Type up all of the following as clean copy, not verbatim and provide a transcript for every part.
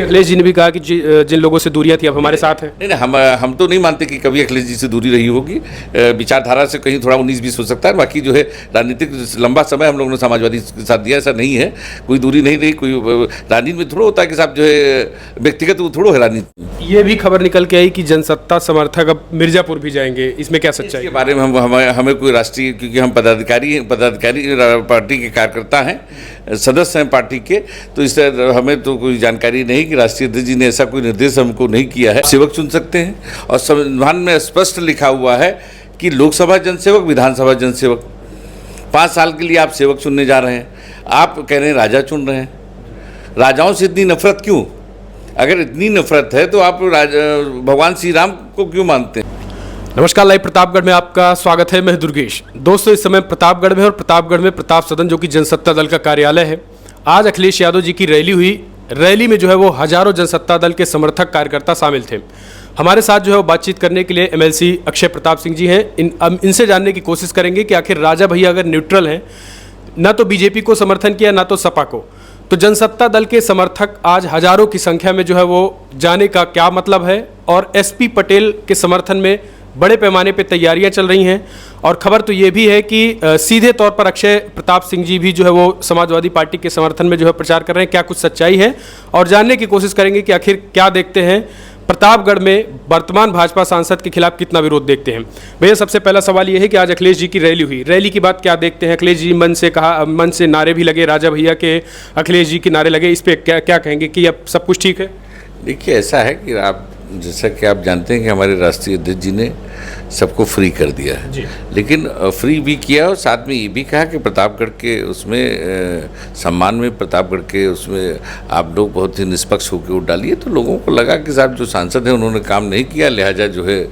अखिलेश जी ने भी कहा कि जिन लोगों से दूरियां थी अब हमारे साथ हैं। नहीं हम तो नहीं मानते कि कभी अखिलेश जी से दूरी रही होगी। विचारधारा से कहीं थोड़ा 19-20 हो सकता है, बाकी जो है राजनीतिक लंबा समय हम लोगों ने समाजवादी के साथ दिया, ऐसा नहीं है, कोई दूरी नहीं रही। कोई राजनीति में थोड़ा होता है कि साहब जो है व्यक्तिगत वो थोड़ा है राजनीति। ये भी खबर निकल के आई कि जनसत्ता समर्थक अब मिर्जापुर भी जाएंगे, इसमें क्या सच्चाई इसके बारे में हमें कोई राष्ट्रीय, क्योंकि हम पदाधिकारी पार्टी के कार्यकर्ता हैं, सदस्य हैं पार्टी के, तो इस हमें तो कोई जानकारी नहीं कि राष्ट्रीय अध्यक्ष जी ने ऐसा कोई निर्देश हमको नहीं किया है। सेवक चुन सकते हैं और संविधान में स्पष्ट लिखा हुआ है कि लोकसभा जनसेवक, विधानसभा जनसेवक, 5 साल के लिए आप सेवक चुनने जा रहे हैं। आप कह रहे हैं राजा चुन रहे हैं, राजाओं से इतनी नफरत क्यों? अगर इतनी नफरत है तो आप भगवान श्री राम को क्यों मानते हैं? नमस्कार, लाइव प्रतापगढ़ में आपका स्वागत है। मैं दुर्गेश। दोस्तों, इस समय प्रतापगढ़ में और प्रतापगढ़ में प्रताप सदन जो कि जनसत्ता दल का कार्यालय है, आज अखिलेश यादव जी की रैली हुई। रैली में जो है वो हजारों जनसत्ता दल के समर्थक कार्यकर्ता शामिल थे। हमारे साथ जो है वो बातचीत करने के लिए MLC अक्षय प्रताप सिंह जी हैं। इनसे जानने की कोशिश करेंगे कि आखिर राजा भैया अगर न्यूट्रल हैं, ना तो बीजेपी को समर्थन किया ना तो सपा को, तो जनसत्ता दल के समर्थक आज हजारों की संख्या में जो है वो जाने का क्या मतलब है, और SP पटेल के समर्थन में बड़े पैमाने पे तैयारियां चल रही हैं। और खबर तो ये भी है कि सीधे तौर पर अक्षय प्रताप सिंह जी भी जो है वो समाजवादी पार्टी के समर्थन में जो है प्रचार कर रहे हैं। क्या कुछ सच्चाई है, और जानने की कोशिश करेंगे कि आखिर क्या देखते हैं प्रतापगढ़ में वर्तमान भाजपा सांसद के खिलाफ कितना विरोध देखते हैं। भैया, सबसे पहला सवाल ये है कि आज अखिलेश जी की रैली हुई, रैली की बात क्या देखते हैं? अखिलेश जी मन से नारे भी लगे, राजा भैया के, अखिलेश जी के नारे लगे, इस पर क्या कहेंगे कि अब सब कुछ ठीक है? देखिए, ऐसा है कि आप जैसा कि आप जानते हैं कि हमारे राष्ट्रीय अध्यक्ष जी ने सबको फ्री कर दिया है, लेकिन फ्री भी किया और साथ में ये भी कहा कि प्रतापगढ़ के उसमें सम्मान में, प्रतापगढ़ के उसमें आप लोग बहुत ही निष्पक्ष होकर वोट डालिए। तो लोगों को लगा कि साहब जो सांसद हैं उन्होंने काम नहीं किया, लिहाजा जो है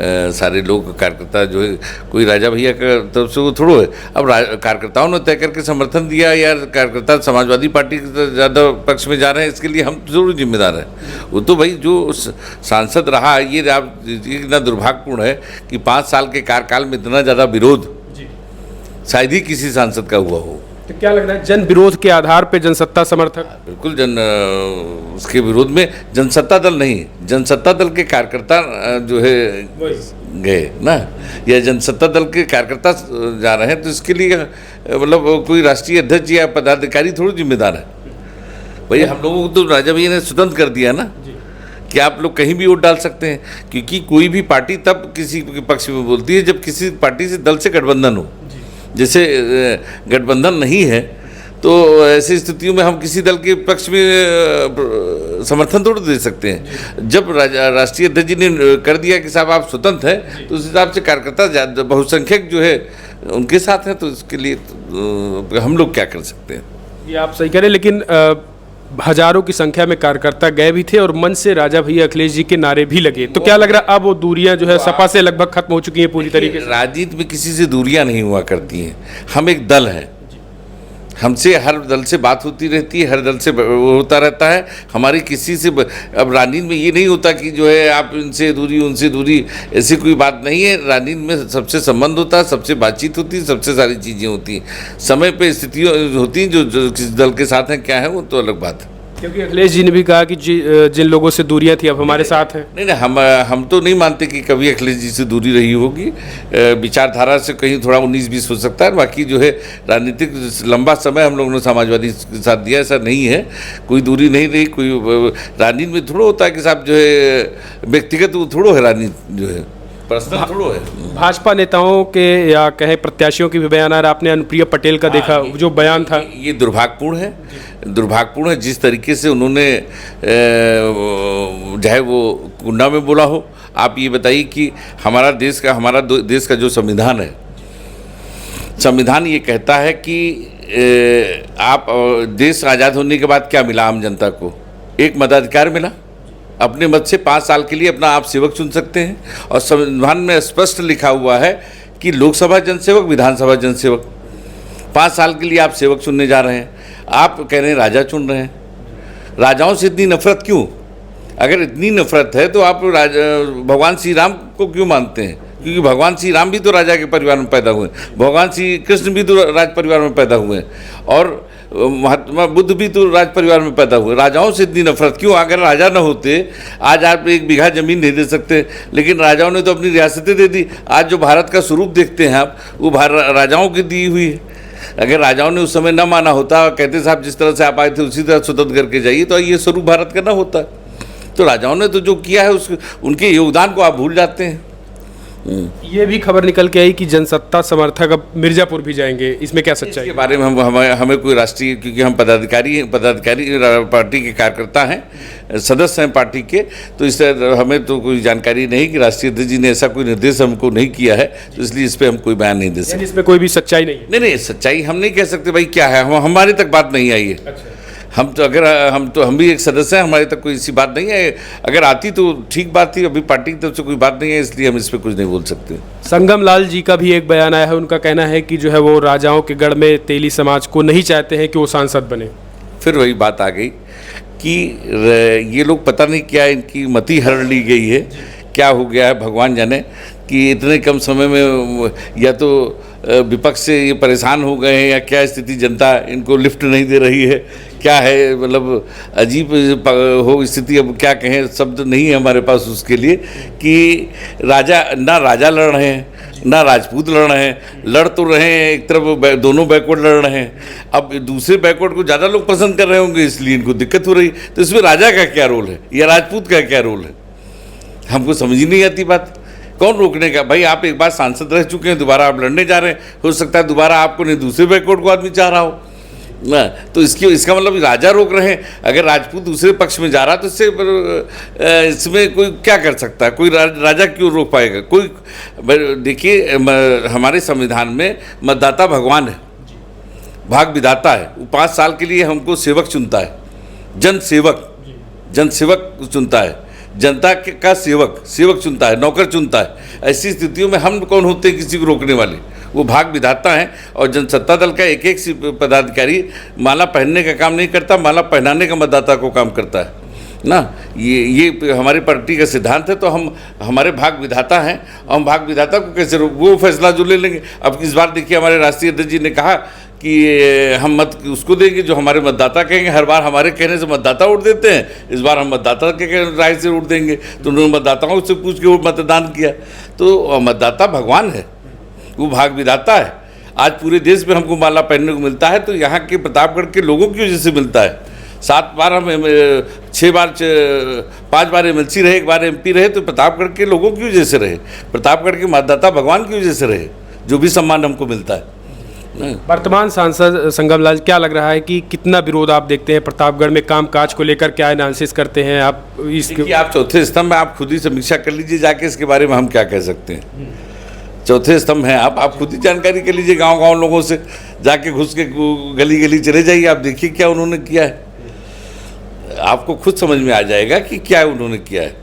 सारे लोग कार्यकर्ता जो है, कोई राजा भैया का तरफ से वो थोड़ा है। अब कार्यकर्ताओं ने तय करके समर्थन दिया, यार कार्यकर्ता समाजवादी पार्टी के ज़्यादा पक्ष में जा रहे हैं, इसके लिए हम जरूर जिम्मेदार हैं। वो तो भाई जो सांसद रहा, ये इतना दुर्भाग्यपूर्ण है कि 5 साल के कार्यकाल में इतना ज़्यादा विरोध शायद ही किसी सांसद का हुआ हो। तो क्या लग रहा है, जन विरोध के आधार पे जनसत्ता समर्थक? बिल्कुल, उसके विरोध में जनसत्ता दल नहीं, जनसत्ता दल के कार्यकर्ता जो है गए ना, या जनसत्ता दल के कार्यकर्ता जा रहे हैं, तो इसके लिए मतलब कोई राष्ट्रीय अध्यक्ष या पदाधिकारी थोड़ी जिम्मेदार है। भाई हम लोगों को तो राजा भैया ने स्वतंत्र कर दिया ना कि आप लोग कहीं भी वोट डाल सकते हैं, क्योंकि कोई भी पार्टी तब किसी के पक्ष में बोलती है जब किसी पार्टी से दल से गठबंधन हो। जैसे गठबंधन नहीं है तो ऐसी स्थितियों में हम किसी दल के पक्ष में समर्थन थोड़ा दे सकते हैं। जब राष्ट्रीय अध्यक्ष जी ने कर दिया कि साहब आप स्वतंत्र हैं, तो उस हिसाब से कार्यकर्ता बहुसंख्यक जो है उनके साथ हैं, तो इसके लिए हम लोग क्या कर सकते हैं? ये आप सही करें, लेकिन हजारों की संख्या में कार्यकर्ता गए भी थे और मन से राजा भैया अखिलेश जी के नारे भी लगे। तो क्या लग रहा है अब वो दूरियां जो है सपा से लगभग खत्म हो चुकी हैं पूरी तरीके से? राजनीति में किसी से दूरियां नहीं हुआ करती हैं। हम एक दल हैं, हमसे हर दल से बात होती रहती है, हर दल से होता रहता है। हमारी किसी से अब राजनीति में ये नहीं होता कि जो है आप इनसे दूरी उनसे दूरी, ऐसी कोई बात नहीं है। राजनीति में सबसे संबंध होता है, सबसे बातचीत होती है, सबसे सारी चीज़ें होती हैं। समय पे स्थितियाँ होती हैं जो किस दल के साथ हैं, क्या है वो तो अलग बात है। क्योंकि अखिलेश जी ने भी कहा कि जिन लोगों से दूरियां थी अब हमारे साथ हैं। नहीं, हम तो नहीं मानते कि कभी अखिलेश जी से दूरी रही होगी। विचारधारा से कहीं थोड़ा 19-20 हो सकता है, बाकी जो है राजनीतिक लंबा समय हम लोगों ने समाजवादी के साथ दिया, ऐसा नहीं है, कोई दूरी नहीं रही। कोई राजनीति में थोड़ा होता है कि साहब जो है व्यक्तिगत वो थोड़ा है, राजनीति जो है पर्सनल थोड़ा है। भाजपा नेताओं के या कहे प्रत्याशियों की भी बयान आ रहा, आपने अनुप्रिया पटेल का देखा जो बयान था, ये दुर्भाग्यपूर्ण है। जिस तरीके से उन्होंने चाहे वो कुंडा में बोला हो। आप ये बताइए कि हमारा देश का जो संविधान है, संविधान ये कहता है कि आप देश आज़ाद होने के बाद क्या मिला आम जनता को? एक मताधिकार मिला। अपने मत से 5 साल के लिए अपना आप सेवक चुन सकते हैं, और संविधान में स्पष्ट लिखा हुआ है कि लोकसभा जनसेवक, विधानसभा जनसेवक, 5 साल के लिए आप सेवक चुनने जा रहे हैं। आप कह रहे हैं राजा चुन रहे हैं, राजाओं से इतनी नफरत क्यों? अगर इतनी नफरत है तो आप भगवान श्री राम को क्यों मानते हैं? क्योंकि भगवान श्री राम भी तो राजा के परिवार में पैदा हुए, भगवान श्री कृष्ण भी तो राज परिवार में पैदा हुए, और महात्मा बुद्ध भी तो राज परिवार में पैदा हुए। राजाओं से इतनी नफरत क्यों? अगर राजा न होते आज आप 1 बीघा जमीन नहीं दे सकते, लेकिन राजाओं ने तो अपनी रियासतें दे दी। आज जो भारत का स्वरूप देखते हैं आप, वो राजाओं की दी हुई है। अगर राजाओं ने उस समय न माना होता, कहते साहब जिस तरह से आप आए थे उसी तरह स्वतंत्र करके जाइए, तो ये स्वरूप भारत का न होता। तो राजाओं ने तो जो किया है उनके योगदान को आप भूल जाते हैं। ये भी खबर निकल के आई कि जनसत्ता समर्थक अब मिर्जापुर भी जाएंगे, इसमें क्या सच्चाई इसके बारे में हमें कोई राष्ट्रीय, क्योंकि हम पदाधिकारी पार्टी के कार्यकर्ता हैं, सदस्य हैं पार्टी के, तो इससे हमें तो कोई जानकारी नहीं कि राष्ट्रीय अध्यक्ष जी ने ऐसा कोई निर्देश हमको नहीं किया है, तो इसलिए इस पर हम कोई बयान नहीं दे सकते। इसमें कोई भी सच्चाई नहीं है? नहीं, सच्चाई हम नहीं कह सकते भाई क्या है, हमारे तक बात नहीं आई है। अच्छा। हम भी एक सदस्य हैं, हमारे तक कोई ऐसी बात नहीं है। अगर आती तो ठीक बात थी, अभी पार्टी की तरफ से कोई बात नहीं है, इसलिए हम इस पर कुछ नहीं बोल सकते। संगम लाल जी का भी एक बयान आया है, उनका कहना है कि जो है वो राजाओं के गढ़ में तेली समाज को नहीं चाहते हैं कि वो सांसद बने। फिर वही बात आ गई कि ये लोग पता नहीं क्या इनकी मति हर ली गई है, क्या हो गया है भगवान जाने, कि इतने कम समय में या तो विपक्ष से ये परेशान हो गए हैं या क्या स्थिति, जनता इनको लिफ्ट नहीं दे रही है, क्या है, मतलब अजीब हो स्थिति। अब क्या कहें, शब्द नहीं है हमारे पास उसके लिए कि ना राजा लड़ रहे हैं ना राजपूत लड़ रहे हैं। लड़ तो रहे हैं, एक तरफ दोनों बैकवर्ड लड़ रहे हैं। अब दूसरे बैकवर्ड को ज़्यादा लोग पसंद कर रहे होंगे, इसलिए इनको दिक्कत हो रही। तो इसमें राजा का क्या रोल है या राजपूत का क्या रोल है, हमको समझ ही नहीं आती बात। कौन रोकने का? भाई आप एक बार सांसद रह चुके हैं, दोबारा आप लड़ने जा रहे हैं, हो सकता है दोबारा आपको नहीं दूसरे बैकवर्ड को आदमी चाह रहा हो ना, तो इसका मतलब राजा रोक रहे हैं। अगर राजपूत दूसरे पक्ष में जा रहा है तो इसमें कोई क्या कर सकता है? कोई राजा क्यों रोक पाएगा? कोई देखिए, हमारे संविधान में मतदाता भगवान है, भाग विधाता है। वो 5 साल के लिए हमको सेवक चुनता है, जनसेवक चुनता है, जनता का सेवक चुनता है, नौकर चुनता है। ऐसी स्थितियों में हम कौन होते हैं किसी को रोकने वाले? वो भाग विधाता हैं। और जनसत्ता दल का एक पदाधिकारी माला पहनने का काम नहीं करता, माला पहनाने का मतदाता को काम करता है ना। ये हमारी पार्टी का सिद्धांत है। तो हमारे भाग विधाता हैं, हम भाग विधाता को कैसे वो फैसला जो ले लेंगे। अब इस बार देखिए, हमारे राष्ट्रीय अध्यक्ष जी ने कहा कि हम मत उसको देंगे जो हमारे मतदाता कहेंगे। हर बार हमारे कहने से मतदाता वोट देते हैं, इस बार हम मतदाता के राय से वोट देंगे। तो उन्होंने मतदाताओं से पूछ के वो मतदान किया। तो मतदाता भगवान है, वो भाग विधाता है। आज पूरे देश में हमको माला पहनने को मिलता है, तो यहाँ के प्रतापगढ़ के लोगों की वजह से मिलता है। 7 बार हम 5 बार एमएलसी रहे, 1 बार एमपी रहे, तो प्रतापगढ़ के लोगों की वजह से रहे, प्रतापगढ़ के मतदाता भगवान की वजह से रहे, जो भी सम्मान हमको मिलता है। वर्तमान सांसद संगम लाल, क्या लग रहा है कि कितना विरोध आप देखते हैं प्रतापगढ़ में? कामकाज को लेकर क्या एनालिसिस करते हैं आप? आप चौथे स्तंभ में आप खुद ही समीक्षा कर लीजिए जाके, इसके बारे में हम क्या कह सकते हैं। चौथे स्तंभ हैं आप खुद ही जानकारी कर लीजिए, गांव लोगों से जाके घुस के गली चले जाइए, आप देखिए क्या उन्होंने किया है, आपको खुद समझ में आ जाएगा कि क्या उन्होंने किया है।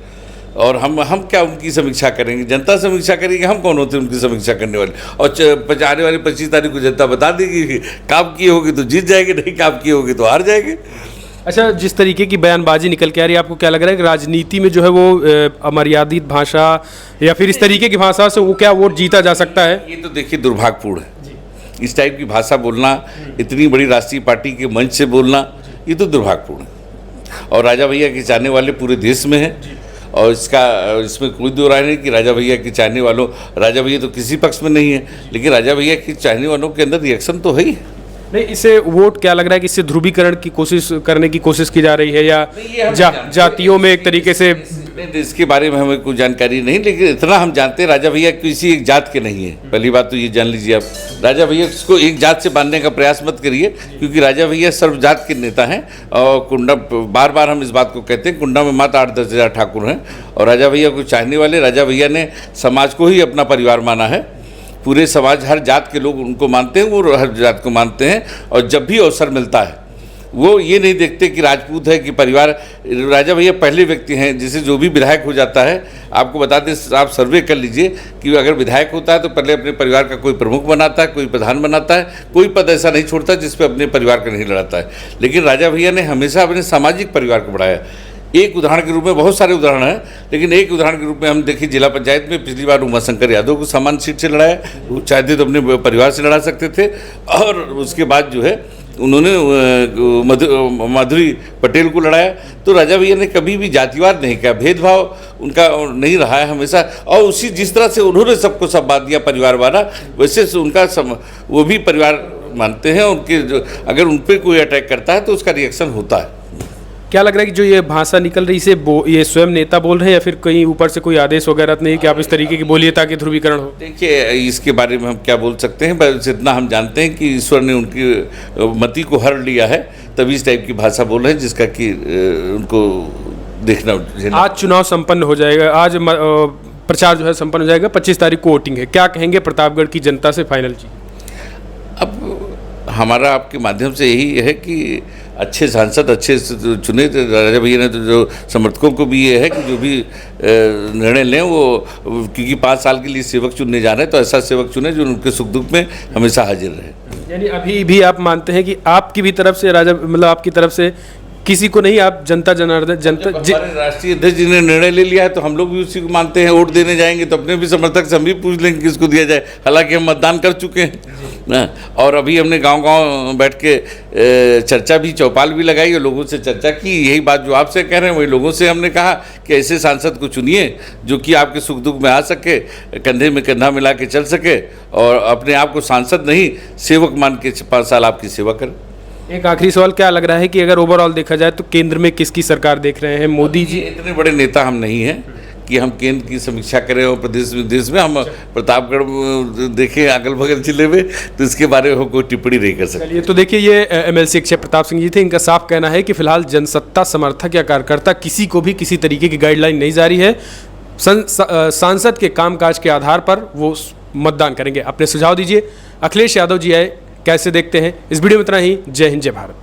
और हम क्या उनकी समीक्षा करेंगे? जनता समीक्षा करेगी, हम कौन होते हैं उनकी समीक्षा करने वाले? और आने वाली 25 तारीख को जनता बता देगी कि काम की होगी तो जीत जाएगी, नहीं काम की होगी तो हार जाएंगे। अच्छा, जिस तरीके की बयानबाजी निकल के आ रही है, आपको क्या लग रहा है कि राजनीति में जो है वो अमर्यादित भाषा या फिर इस तरीके की भाषा से वो क्या वोट जीता जा सकता है? ये तो देखिए दुर्भाग्यपूर्ण है, इस टाइप की भाषा बोलना, इतनी बड़ी राष्ट्रीय पार्टी के मंच से बोलना, ये तो दुर्भाग्यपूर्ण है। और राजा भैया के चाहने वाले पूरे देश में हैं, और इसमें कोई दो राय नहीं कि राजा भैया के चाहने वालों, राजा भैया तो किसी पक्ष में नहीं है, लेकिन राजा भैया के चाहने वालों के अंदर रिएक्शन तो है ही। नहीं, इससे वोट क्या लग रहा है कि इससे ध्रुवीकरण की कोशिश करने की कोशिश की जा रही है या जातियों में एक तरीके से? इसके बारे में हमें कोई जानकारी नहीं, लेकिन इतना हम जानते हैं राजा भैया किसी एक जात के नहीं है। पहली बात तो ये जान लीजिए आप, राजा भैया को एक जात से बांधने का प्रयास मत करिए, क्योंकि राजा भैया सर्वजात के नेता हैं। और कुंडा, बार बार हम इस बात को कहते हैं, कुंडा में मात्र 8-10 हज़ार ठाकुर हैं, और राजा भैया को चाहने वाले, राजा भैया ने समाज को ही अपना परिवार माना है। पूरे समाज, हर जात के लोग उनको मानते हैं, वो हर जात को मानते हैं। और जब भी अवसर मिलता है वो ये नहीं देखते कि राजपूत है कि परिवार। राजा भैया पहले व्यक्ति हैं जिसे जो भी विधायक हो जाता है, आपको बता दें, आप सर्वे कर लीजिए कि अगर विधायक होता है तो पहले अपने परिवार का कोई प्रमुख बनाता है, कोई प्रधान बनाता है, कोई पद ऐसा नहीं छोड़ता जिस पे अपने परिवार का नहीं लड़ाता है। लेकिन राजा भैया ने हमेशा अपने सामाजिक परिवार को बढ़ाया। एक उदाहरण के रूप में, बहुत सारे उदाहरण हैं, लेकिन एक उदाहरण के रूप में हम देखिए, जिला पंचायत में पिछली बार उमाशंकर यादव को सामान्य सीट से लड़ाया, वो चाहते तो अपने परिवार से लड़ा सकते थे। और उसके बाद जो है उन्होंने माधुरी पटेल को लड़ाया। तो राजा भैया ने कभी भी जातिवाद नहीं किया, भेदभाव उनका नहीं रहा है हमेशा। और उसी जिस तरह से उन्होंने सबको सब बात दिया, परिवार माना, वैसे से उनका वो भी परिवार मानते हैं। उनके जो अगर उन पर कोई अटैक करता है तो उसका रिएक्शन होता है। क्या लग रहा है कि जो ये भाषा निकल रही इसे ये स्वयं नेता बोल रहे हैं या फिर कहीं ऊपर से कोई आदेश वगैरह तो नहीं कि आप इस तरीके की बोलिए ताकि ध्रुवीकरण हो? देखिए, इसके बारे में हम क्या बोल सकते हैं, बस इतना हम जानते हैं कि ईश्वर ने उनकी मति को हर लिया है, तभी इस टाइप की भाषा बोल रहे हैं, जिसका कि उनको देखना। आज चुनाव संपन्न हो जाएगा, आज प्रचार जो है संपन्न हो जाएगा, 25 तारीख को वोटिंग है। क्या कहेंगे प्रतापगढ़ की जनता से फाइनल चीज? अब हमारा आपके माध्यम से यही है कि अच्छे सांसद अच्छे चुने। राजा भैया ने तो जो समर्थकों को भी ये है कि जो भी निर्णय लें वो, क्योंकि 5 साल के लिए सेवक चुनने जा रहे हैं, तो ऐसा सेवक चुने जो उनके सुख दुख में हमेशा हाजिर रहे। यानी अभी भी आप मानते हैं कि आपकी भी तरफ से आपकी तरफ से किसी को नहीं, आप जनता जनार्दन हमारे राष्ट्रीय अध्यक्ष जी ने निर्णय ले लिया है तो हम लोग भी उसी को मानते हैं। वोट देने जाएंगे तो अपने भी समर्थक से हम भी पूछ लेंगे किसको दिया जाए, हालांकि हम मतदान कर चुके हैं ना। और अभी हमने गांव-गांव बैठ के चर्चा भी, चौपाल भी लगाई और लोगों से चर्चा की। यही बात जो आपसे कह रहे हैं वही लोगों से हमने कहा कि ऐसे सांसद को चुनिए जो कि आपके सुख दुख में आ सके, कंधे में कंधा मिला के चल सके और अपने आप को सांसद नहीं सेवक मान के 5 साल आपकी सेवा करें। एक आखिरी सवाल, क्या लग रहा है कि अगर ओवरऑल देखा जाए तो केंद्र में किसकी सरकार देख रहे हैं? मोदी जी? इतने बड़े नेता हम नहीं हैं कि हम केंद्र की समीक्षा करें और प्रदेश विदेश में। हम प्रतापगढ़ देखें अगल बगल जिले में, तो इसके बारे में कोई टिप्पणी नहीं कर सकते। चलिए, तो देखिए ये एमएलसी अक्षय प्रताप सिंह जी थे। इनका साफ कहना है कि फिलहाल जनसत्ता समर्थक या कार्यकर्ता किसी को भी किसी तरीके की गाइडलाइन नहीं जारी है। सांसद के कामकाज के आधार पर वो मतदान करेंगे। अपने सुझाव दीजिए। अखिलेश यादव जी आए, कैसे देखते हैं? इस वीडियो में इतना ही। जय हिंद, जय भारत।